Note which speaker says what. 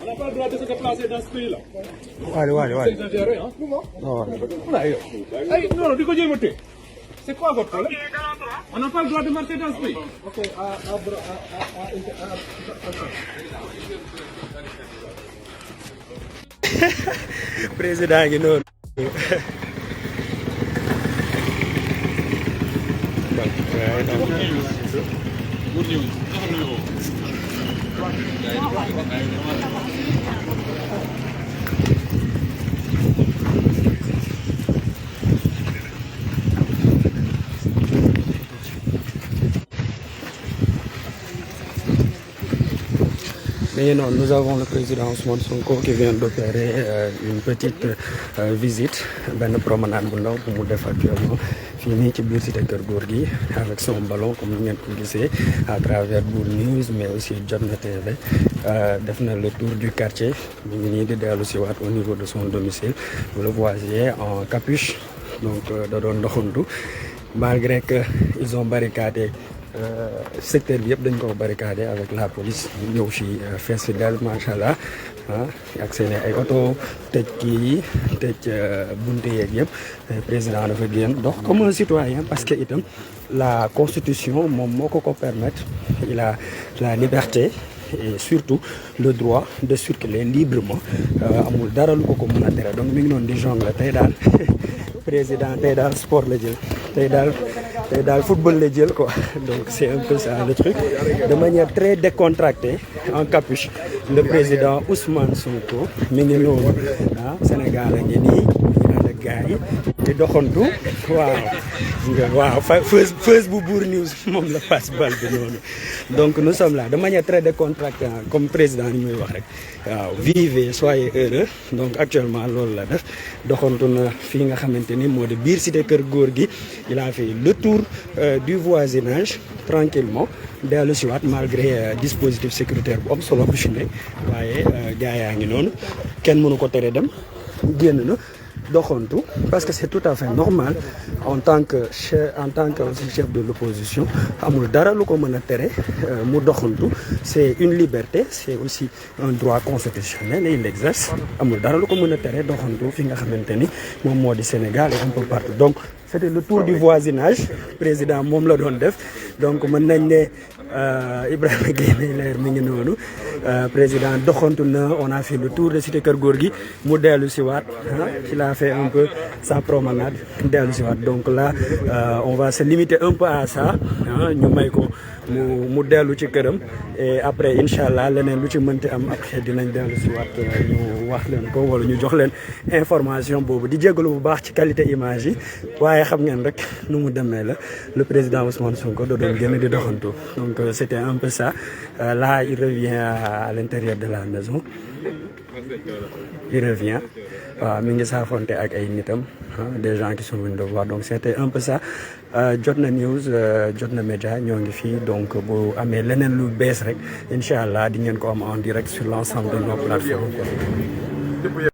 Speaker 1: On n'a pas le droit de se déplacer dans ce pays-là.
Speaker 2: Allez.
Speaker 1: C'est exagéré, hein? Non, non, du coup, c'est quoi votre problème? On n'a pas le droit de marcher dans ce pays. Ok,
Speaker 2: président ngi noonu.
Speaker 1: Good news.
Speaker 2: Mais non, nous avons le président Ousmane Sonko qui vient d'opérer une petite visite, benn promenade bu ndaw bu mu def actuellement fii nii ci biir cité Kër Gorgui avec son ballon comme ni ngeen ko gisee à travers Bour News mais aussi Jotna TV def na le tour du quartier mu ngi nii di dellu si waat au niveau de son domicile. Vous le voyez en capuche donc da doon doxantu malgré que ils ont barricadé secteur bi yëpp dañ ko barricadé avec la police ñëw ci fees fi dal macha allah ak seen ay oto tëj kii yi tëj bunte yeeg yëpp président dafa génn dox comme un citoyen parce que itam la constitution moom moo ko permettre il a la liberté et surtout le droit de circuler librement amul dara lu ko mën a tere donc mi ngi noonu di jongle tey daal président tey daal sport la jël tey daal football la jël quoi donc c'est un peu ça le truc de manière très décontractée en capuche le président Ousmane Sonko mi ngi noonu Sénégal a ngi nii ànd ak gars yi di doxantu waaw feuse bu Bour News moom la passe bal bi noonu donc nous sommes là de manière très décontractée comme président ni muy wax rek waaw vivez soyez heureux donc actuellement loolu la def doxantu na fii nga xamante ni moo di biir cité Kër Gorgui il a fait le tour du voisinage tranquillement dellu si waat malgré dispositif sécuritaire bu am solo bu fi ne waaye gars yaa ngi noonu kenn mënu ko tere dem génn na doxantu parce que c'est tout à fait normal en tant que chef de l'opposition amul dara lu ko mën a tere mu doxantu c'est une liberté c'est aussi un droit constitutionnel et il l'exerce amul dara lu ko mën a tere doxantu fi nga xamante ni moom moo di Sénégal et un peu partout donc c'était le tour du voisinage président moom la doon def donc mën nañ ne Ibrahima Gueye leer mi ngi noonu président doxantu na on a fait le tour de cité Kër Gorgui mu dellu si waat il a fait un peu sa promenade dellu si waat donc là on va se limiter un peu à ça ñu may ko mu dellu ci këram et après incha allah leneen lu ci mënti am après dinañ dellu si waat ñu wax leen ko wala ñu jox leen information boobu di jégalu bu baax ci qualité image yi waaye xam ngeen rek nu mu demee la le président Ousmane Sonko da doon génn di doxantu donc c'était un peu ça là il revient à l'intérieur de la maison il revient waaw mi ngi saafonte ak ay nitam des gens qui sont venus de voir donc c'était un peu ça Jotna News Jotna Média ñoo ngi fii donc bu amee leneen lu bees rek incha allah di ngeen ko am en direct sur l'ensemble de nos plateformes.